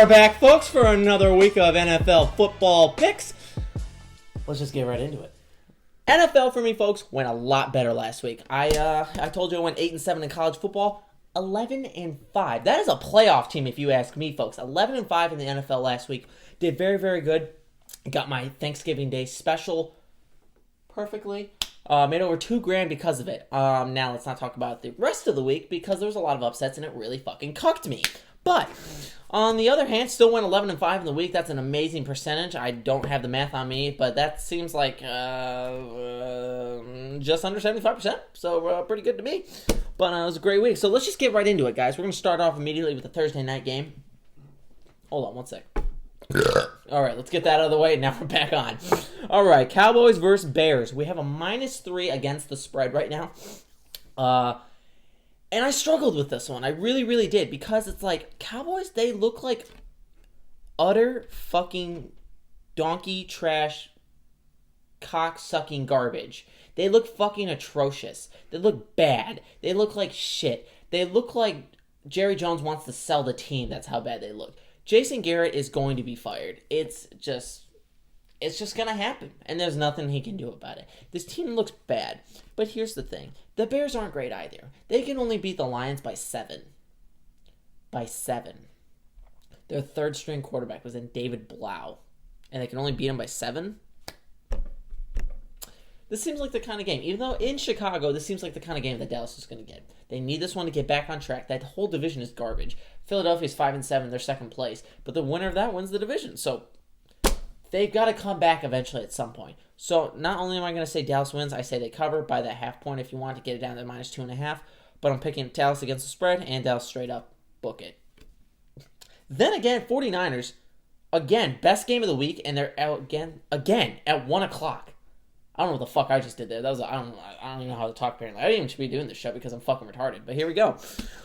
are back, folks, for another week of NFL football picks. Let's just get right into it. NFL for me, folks, went a lot better last week. I told you I went 8-7 in college football, 11-5. That is a playoff team, if you ask me, folks. 11-5 in the NFL last week. Did very, very good. Got my Thanksgiving Day special perfectly. Made over $2,000 because of it. Now let's not talk about the rest of the week because there was a lot of upsets and it really fucking cucked me. But on the other hand, still went 11-5 in the week. That's an amazing percentage. I don't have the math on me, but that seems like just under 75%. So pretty good to me. But it was a great week. So let's just get right into it, guys. We're going to start off immediately with the Thursday night game. Hold on one sec. All right, let's get that out of the way. Now we're back on. All right, Cowboys versus Bears. We have a -3 against the spread right now. And I struggled with this one. I really, really did. Because it's like, Cowboys, they look like utter fucking donkey trash cock-sucking garbage. They look fucking atrocious. They look bad. They look like shit. They look like Jerry Jones wants to sell the team. That's how bad they look. Jason Garrett is going to be fired. It's just going to happen. And there's nothing he can do about it. This team looks bad. But here's the thing. The Bears aren't great either. They can only beat the Lions by 7. By 7. Their third-string quarterback was in David Blau. And they can only beat him by 7? This seems like the kind of game. Even though in Chicago, this seems like the kind of game that Dallas is going to get. They need this one to get back on track. That whole division is garbage. Philadelphia's 5-7. They're second place. But the winner of that wins the division. So they've got to come back eventually at some point. So not only am I going to say Dallas wins, I say they cover by that half point if you want to get it down to -2.5. But I'm picking Dallas against the spread and Dallas straight up. Book it. Then again, 49ers. Again, best game of the week. And they're out again at 1 o'clock. I don't know what the fuck I just did there. That was I don't even know how to talk apparently. I didn't even should be doing this show because I'm fucking retarded. But here we go.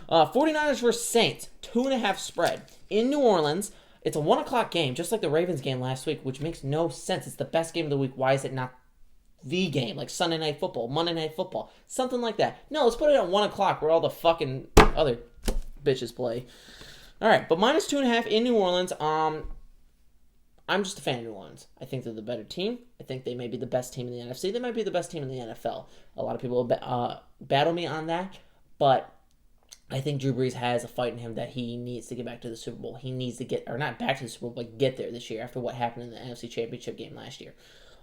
49ers versus Saints. 2.5 spread. In New Orleans. It's a 1 o'clock game, just like the Ravens game last week, which makes no sense. It's the best game of the week. Why is it not the game? Like Sunday Night Football, Monday Night Football, something like that. No, let's put it at 1 o'clock where all the fucking other bitches play. All right, but -2.5 in New Orleans. I'm just a fan of New Orleans. I think they're the better team. I think they may be the best team in the NFC. They might be the best team in the NFL. A lot of people will battle me on that, but I think Drew Brees has a fight in him that he needs to get back to the Super Bowl. He needs to get, or not back to the Super Bowl, but get there this year after what happened in the NFC Championship game last year.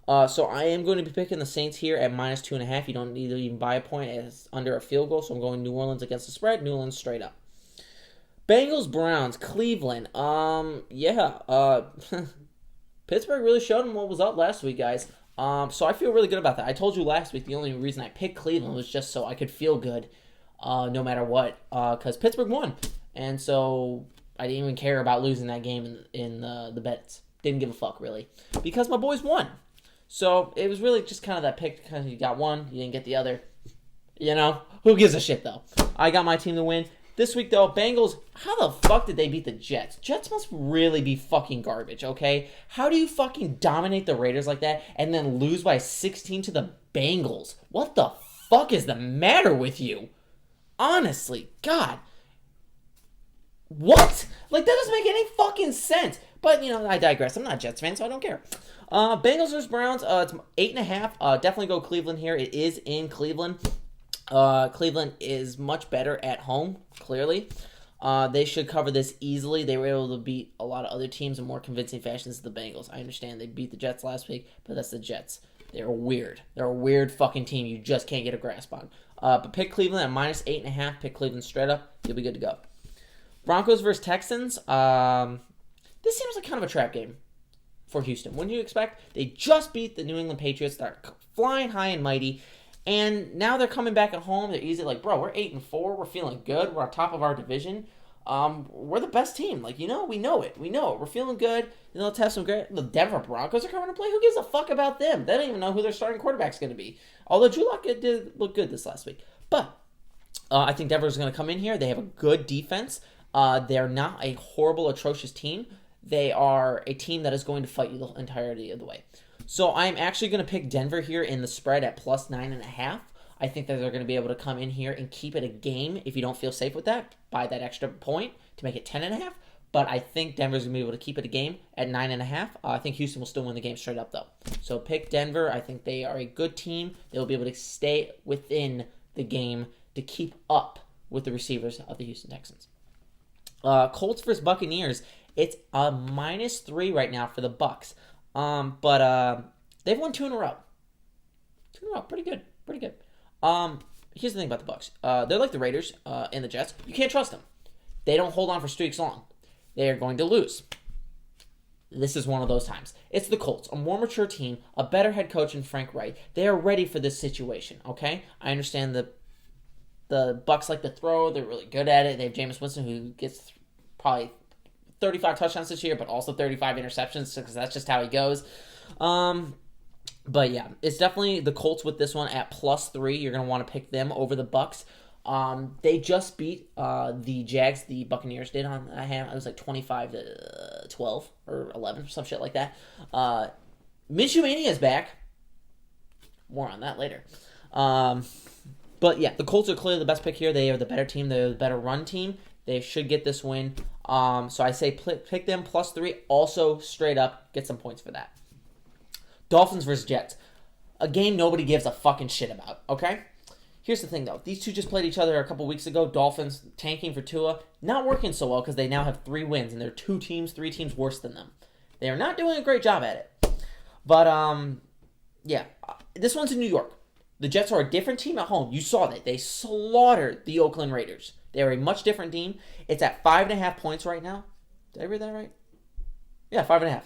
So I am going to be picking the Saints here at -2.5. You don't need to even buy a point as under a field goal, so I'm going New Orleans against the spread. New Orleans straight up. Bengals, Browns, Cleveland. Pittsburgh really showed them what was up last week, guys. So I feel really good about that. I told you last week the only reason I picked Cleveland was just so I could feel good no matter what, because Pittsburgh won. And so I didn't even care about losing that game in the bets. Didn't give a fuck, really. Because my boys won. So it was really just kind of that pick because you got one, you didn't get the other. You know? Who gives a shit, though? I got my team to win. This week, though, Bengals, how the fuck did they beat the Jets? Jets must really be fucking garbage, okay? How do you fucking dominate the Raiders like that and then lose by 16 to the Bengals? What the fuck is the matter with you? Honestly, God. What? Like, that doesn't make any fucking sense. But, you know, I digress. I'm not a Jets fan, so I don't care. Bengals versus Browns, it's 8.5. Definitely go Cleveland here. It is in Cleveland. Cleveland is much better at home, clearly. They should cover this easily. They were able to beat a lot of other teams in more convincing fashions than the Bengals. I understand they beat the Jets last week, but that's the Jets. They're weird. They're a weird fucking team you just can't get a grasp on. But pick Cleveland at -8.5. Pick Cleveland straight up. You'll be good to go. Broncos versus Texans. This seems like kind of a trap game for Houston. What do you expect? They just beat the New England Patriots. They're flying high and mighty. And now they're coming back at home. They're easy. Like, bro, we're 8-4. We're feeling good. We're on top of our division. We're the best team. Like, you know, we know it. We know it. We're feeling good. You know, let's have some great... The Denver Broncos are coming to play. Who gives a fuck about them? They don't even know who their starting quarterback's going to be. Although Drew Lock did look good this last week. But I think Denver's going to come in here. They have a good defense. They're not a horrible, atrocious team. They are a team that is going to fight you the entirety of the way. So I'm actually going to pick Denver here in the spread at +9.5. I think that they're going to be able to come in here and keep it a game if you don't feel safe with that. Buy that extra point to make it 10.5. but I think Denver's going to be able to keep it a game at 9.5. I think Houston will still win the game straight up, though. So pick Denver. I think they are a good team. They will be able to stay within the game to keep up with the receivers of the Houston Texans. Colts versus Buccaneers. It's a -3 right now for the Bucs. But they've won 2 in a row. 2 in a row. Pretty good. Here's the thing about the Bucs. They're like the Raiders and the Jets. You can't trust them. They don't hold on for streaks long. They are going to lose. This is one of those times. It's the Colts, a more mature team, a better head coach in Frank Reich. They are ready for this situation, okay? I understand the Bucs like to throw. They're really good at it. They have Jameis Winston, who gets probably 35 touchdowns this year, but also 35 interceptions, because that's just how he goes. But yeah, it's definitely the Colts with this one at +3. You're going to want to pick them over the Bucs. They just beat the Jags. The Buccaneers did on a hand. It was like 25-12 or 11 or some shit like that. Minshew Mania is back. More on that later. But yeah, the Colts are clearly the best pick here. They are the better team. They're the better run team. They should get this win. So I say pick them +3. Also, straight up, get some points for that. Dolphins versus Jets. A game nobody gives a fucking shit about, okay? Here's the thing, though. These two just played each other a couple weeks ago. Dolphins tanking for Tua. Not working so well because they now have 3 wins, and there are 3 teams worse than them. They are not doing a great job at it. But, yeah. This one's in New York. The Jets are a different team at home. You saw that. They slaughtered the Oakland Raiders. They are a much different team. It's at 5.5 points right now. Did I read that right? Yeah, 5.5.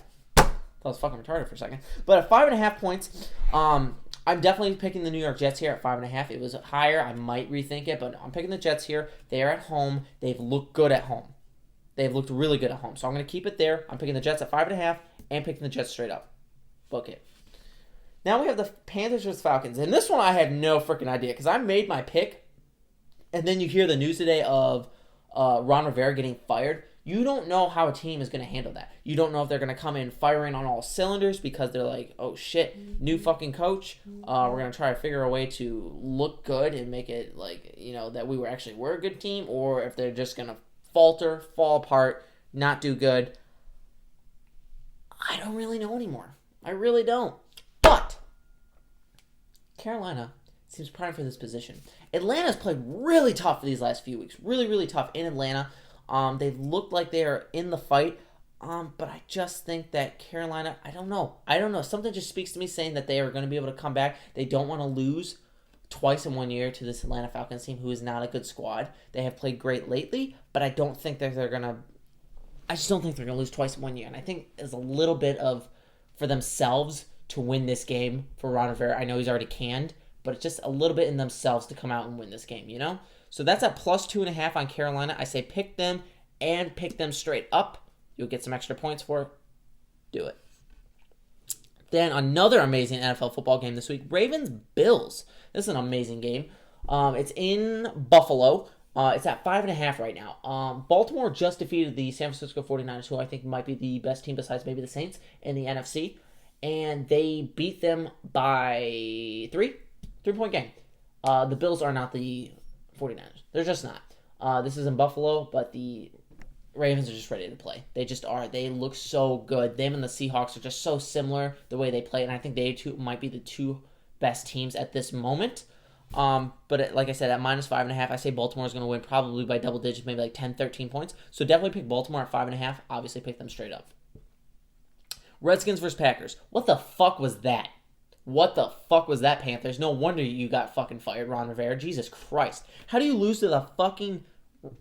I was fucking retarded for a second. But at 5.5 points, I'm definitely picking the New York Jets here at 5.5. It was higher. I might rethink it, but I'm picking the Jets here. They are at home. They've looked good at home. They've looked really good at home. So I'm going to keep it there. I'm picking the Jets at 5.5 and picking the Jets straight up. Book it. Now we have the Panthers versus Falcons. And this one I had no freaking idea because I made my pick. And then you hear the news today of Ron Rivera getting fired. You don't know how a team is going to handle that. You don't know if they're going to come in firing on all cylinders because they're like, oh shit, new fucking coach. We're going to try to figure a way to look good and make it like, that we were a good team. Or if they're just going to falter, fall apart, not do good. I don't really know anymore. I really don't. But Carolina seems primed for this position. Atlanta's played really tough for these last few weeks. Really, really tough in Atlanta. They've looked like they are in the fight, but I just think that Carolina, I don't know. Something just speaks to me saying that they are going to be able to come back. They don't want to lose twice in one year to this Atlanta Falcons team, who is not a good squad. They have played great lately, but I don't think that they're going to. I just don't think they're going to lose twice in one year, and I think there's a little bit of for themselves to win this game for Ron Rivera. I know he's already canned, but it's just a little bit in themselves to come out and win this game, So that's at +2.5 on Carolina. I say pick them and pick them straight up. You'll get some extra points for it. Do it. Then another amazing NFL football game this week. Ravens-Bills. This is an amazing game. It's in Buffalo. It's at 5.5 right now. Baltimore just defeated the San Francisco 49ers, who I think might be the best team besides maybe the Saints in the NFC. And they beat them by 3-point game. The Bills are not the 49ers. They're just not. This is in Buffalo, but the Ravens are just ready to play. They just are. They look so good. Them and the Seahawks are just so similar the way they play, and I think they two might be the 2 best teams at this moment. But like I said, at -5.5, I say Baltimore is going to win probably by double digits, maybe like 10, 13 points. So definitely pick Baltimore at 5.5. Obviously pick them straight up. Redskins versus Packers. What the fuck was that? What the fuck was that, Panthers? No wonder you got fucking fired, Ron Rivera. Jesus Christ. How do you lose to the fucking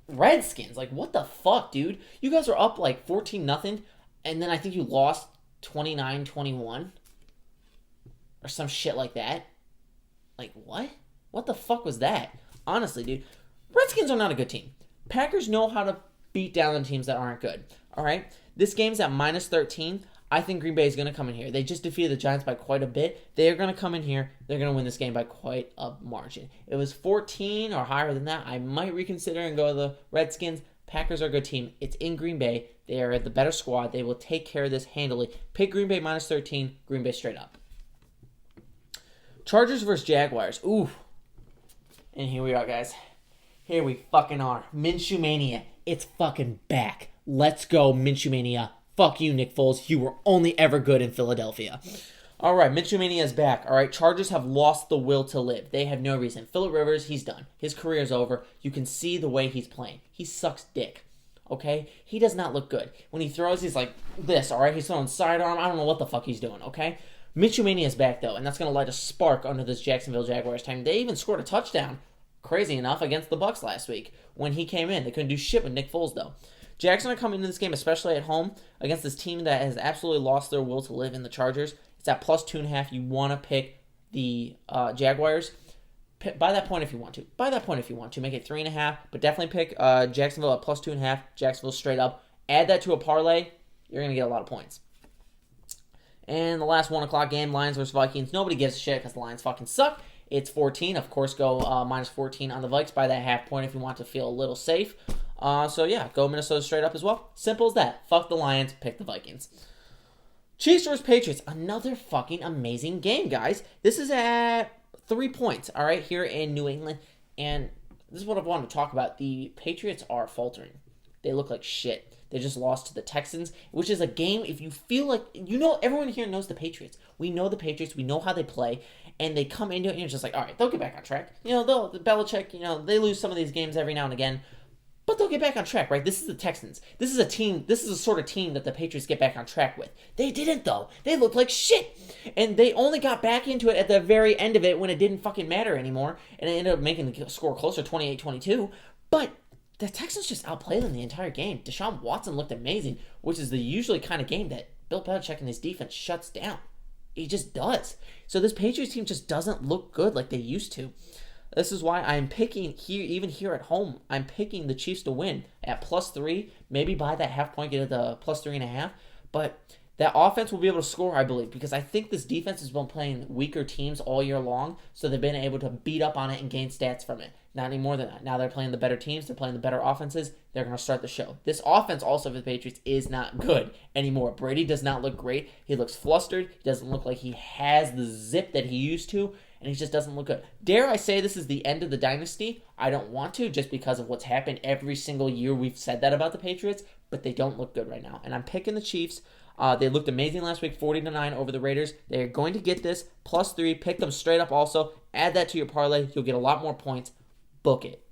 Redskins? Like, what the fuck, dude? You guys were up like 14-0, and then I think you lost 29-21. Or some shit like that. Like, what? What the fuck was that? Honestly, dude. Redskins are not a good team. Packers know how to beat down the teams that aren't good. Alright? This game's at -13. I think Green Bay is going to come in here. They just defeated the Giants by quite a bit. They are going to come in here. They're going to win this game by quite a margin. If it was 14 or higher than that, I might reconsider and go to the Redskins. Packers are a good team. It's in Green Bay. They are the better squad. They will take care of this handily. Pick Green Bay -13. Green Bay straight up. Chargers versus Jaguars. Ooh. And here we are, guys. Here we fucking are. Minshew Mania. It's fucking back. Let's go, Minshew Mania. Fuck you, Nick Foles. You were only ever good in Philadelphia. All right, Minshew Mania is back. All right, Chargers have lost the will to live. They have no reason. Phillip Rivers, he's done. His career's over. You can see the way he's playing. He sucks dick. Okay? He does not look good. When he throws, he's like this, all right? He's throwing sidearm. I don't know what the fuck he's doing, okay? Minshew Mania is back, though, and that's going to light a spark under this Jacksonville Jaguars team. They even scored a touchdown, crazy enough, against the Bucs last week when he came in. They couldn't do shit with Nick Foles, though. Jackson are coming into this game, especially at home, against this team that has absolutely lost their will to live in the Chargers. It's at plus 2.5. You want to pick the Jaguars. By that point if you want to. Make it 3.5, but definitely pick Jacksonville at plus 2.5. Jacksonville straight up. Add that to a parlay. You're going to get a lot of points. And the last 1 o'clock game, Lions versus Vikings. Nobody gives a shit because the Lions fucking suck. It's 14. Of course, go minus 14 on the Vikes by that half point if you want to feel a little safe. So yeah, go Minnesota straight up as well. Simple as that. Fuck the Lions. Pick the Vikings. Chiefs versus Patriots. Another fucking amazing game, guys. This is at 3 points, all right, here in New England. And this is what I wanted to talk about. The Patriots are faltering. They look like shit. They just lost to the Texans, which is a game, if you feel like, everyone here knows the Patriots. We know the Patriots. We know how they play. And they come into it and you're just like, all right, they'll get back on track. The Belichick, they lose some of these games every now and again. But they'll get back on track, right? This is the Texans. This is a sort of team that the Patriots get back on track with. They didn't, though. They looked like shit. And they only got back into it at the very end of it when it didn't fucking matter anymore. And it ended up making the score closer, 28-22. But the Texans just outplayed them the entire game. Deshaun Watson looked amazing, which is the usually kind of game that Bill Belichick and his defense shuts down. He just does. So this Patriots team just doesn't look good like they used to. This is why I'm picking here, even here at home, I'm picking the Chiefs to win at plus 3. Maybe by that half point, get it to plus 3.5. But that offense will be able to score, I believe, because I think this defense has been playing weaker teams all year long, so they've been able to beat up on it and gain stats from it. Not any more than that. Now they're playing the better teams. They're playing the better offenses. They're going to start the show. This offense also for the Patriots is not good anymore. Brady does not look great. He looks flustered. He doesn't look like he has the zip that he used to, and he just doesn't look good. Dare I say this is the end of the dynasty? I don't want to, just because of what's happened every single year. We've said that about the Patriots, but they don't look good right now. And I'm picking the Chiefs. They looked amazing last week, 40-9 over the Raiders. They are going to get this plus 3. Pick them straight up also. Add that to your parlay. You'll get a lot more points. Book it.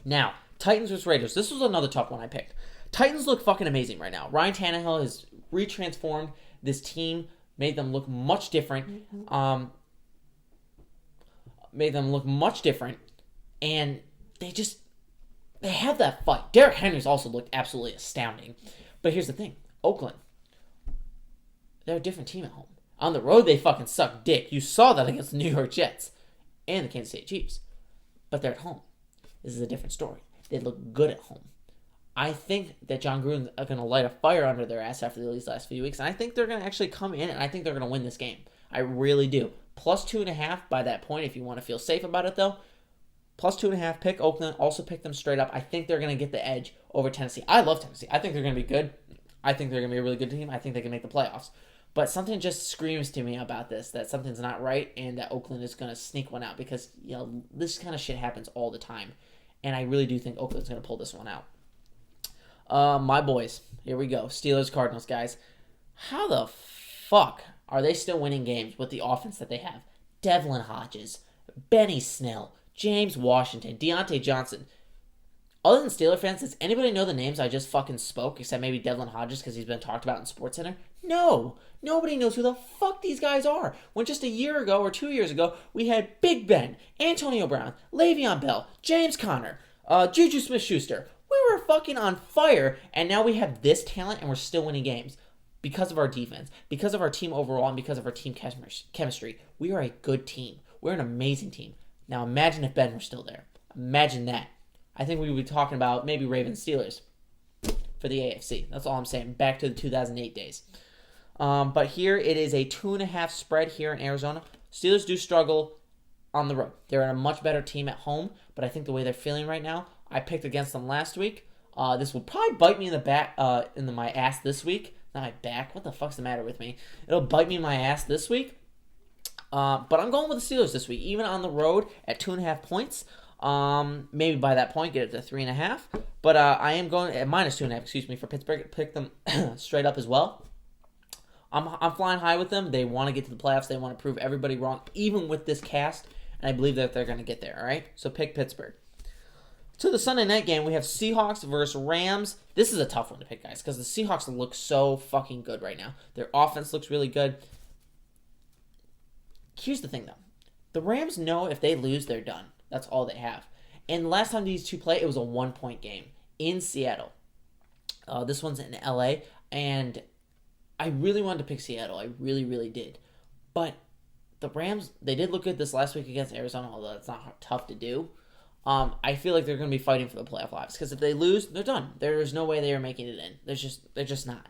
Now, Titans versus Raiders. This was another tough one I picked. Titans look fucking amazing right now. Ryan Tannehill has retransformed this team, made them look much different. And they have that fight. Derrick Henry's also looked absolutely astounding. But here's the thing. Oakland, they're a different team at home. On the road, they fucking suck dick. You saw that against the New York Jets and the Kansas City Chiefs. But they're at home. This is a different story. They look good at home. I think that John Gruden's going to light a fire under their ass after these last few weeks, and I think they're going to actually come in, and I think they're going to win this game. I really do. Plus 2.5 by that point if you want to feel safe about it, though. Plus 2.5, pick Oakland. Also pick them straight up. I think they're going to get the edge over Tennessee. I love Tennessee. I think they're going to be good. I think they're going to be a really good team. I think they can make the playoffs. But something just screams to me about this, that something's not right and that Oakland is going to sneak one out because, this kind of shit happens all the time. And I really do think Oakland's going to pull this one out. My boys, here we go. Steelers, Cardinals, guys. How the fuck are they still winning games with the offense that they have? Devlin Hodges, Benny Snell, James Washington, Deontay Johnson. Other than Steeler fans, does anybody know the names I just fucking spoke, except maybe Devlin Hodges because he's been talked about in SportsCenter? No. Nobody knows who the fuck these guys are. When just a year ago or 2 years ago, we had Big Ben, Antonio Brown, Le'Veon Bell, James Conner, Juju Smith-Schuster. We were fucking on fire, and now we have this talent, and we're still winning games. Because of our defense, because of our team overall, and because of our team chemistry. We are a good team. We're an amazing team. Now imagine if Ben were still there. Imagine that. I think we would be talking about maybe Ravens Steelers for the AFC. That's all I'm saying. Back to the 2008 days. But here it is a 2.5 spread here in Arizona. Steelers do struggle on the road. They're a much better team at home, but I think the way they're feeling right now, I picked against them last week. This will probably bite me in the back, my ass this week. Not my back. What the fuck's the matter with me? It'll bite me in my ass this week. But I'm going with the Steelers this week, even on the road at 2.5 points. Maybe by that point get it to 3.5. But I am going at -2.5. Excuse me, for Pittsburgh. Pick them straight up as well. I'm flying high with them. They want to get to the playoffs. They want to prove everybody wrong, even with this cast. And I believe that they're going to get there. All right. So pick Pittsburgh. To the Sunday night game, we have Seahawks versus Rams. This is a tough one to pick, guys, because the Seahawks look so fucking good right now. Their offense looks really good. Here's the thing, though. The Rams know if they lose, they're done. That's all they have. And last time these two played, it was a 1-point game in Seattle. This one's in LA, and I really wanted to pick Seattle. I really, really did. But the Rams, they did look good this last week against Arizona, although it's not tough to do. I feel like they're going to be fighting for the playoff lives, because if they lose, they're done. There's no way they are making it in. They're just not.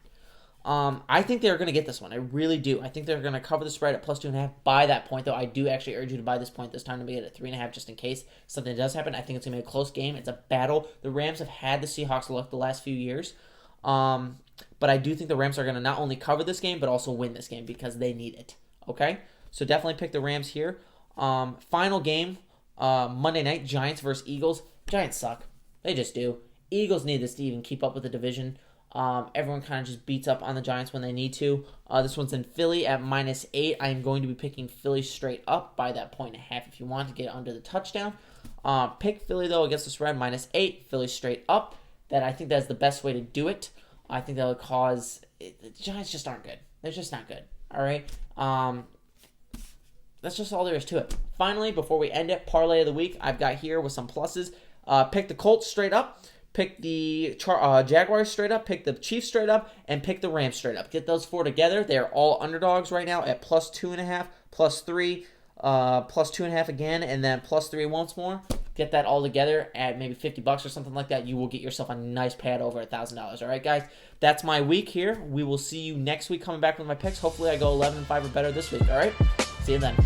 I think they're going to get this one. I really do. I think they're going to cover the spread at +2.5 by that point, though. I do actually urge you to buy this point this time to make it at 3.5 just in case something does happen. I think it's going to be a close game. It's a battle. The Rams have had the Seahawks luck the last few years. But I do think the Rams are going to not only cover this game, but also win this game because they need it. Okay? So definitely pick the Rams here. Final game, Monday night, Giants versus Eagles. Giants suck. They just do. Eagles need this to even keep up with the division. Everyone kind of just beats up on the Giants when they need to. This one's in Philly at -8. I am going to be picking Philly straight up by that 1.5 if you want to get under the touchdown. Pick Philly, though, against the spread, -8. Philly straight up. I think that's the best way to do it. I think that would cause... The Giants just aren't good. They're just not good. All right? That's just all there is to it. Finally, before we end it, parlay of the week I've got here with some pluses. Pick the Colts straight up. Pick the Jaguars straight up. Pick the Chiefs straight up. And pick the Rams straight up. Get those four together. They are all underdogs right now at +2.5, +3, +2.5 again, and then +3 once more. Get that all together at maybe $50 or something like that. You will get yourself a nice pad over $1,000. All right, guys? That's my week here. We will see you next week coming back with my picks. Hopefully I go 11-5 or better this week. All right? See you then.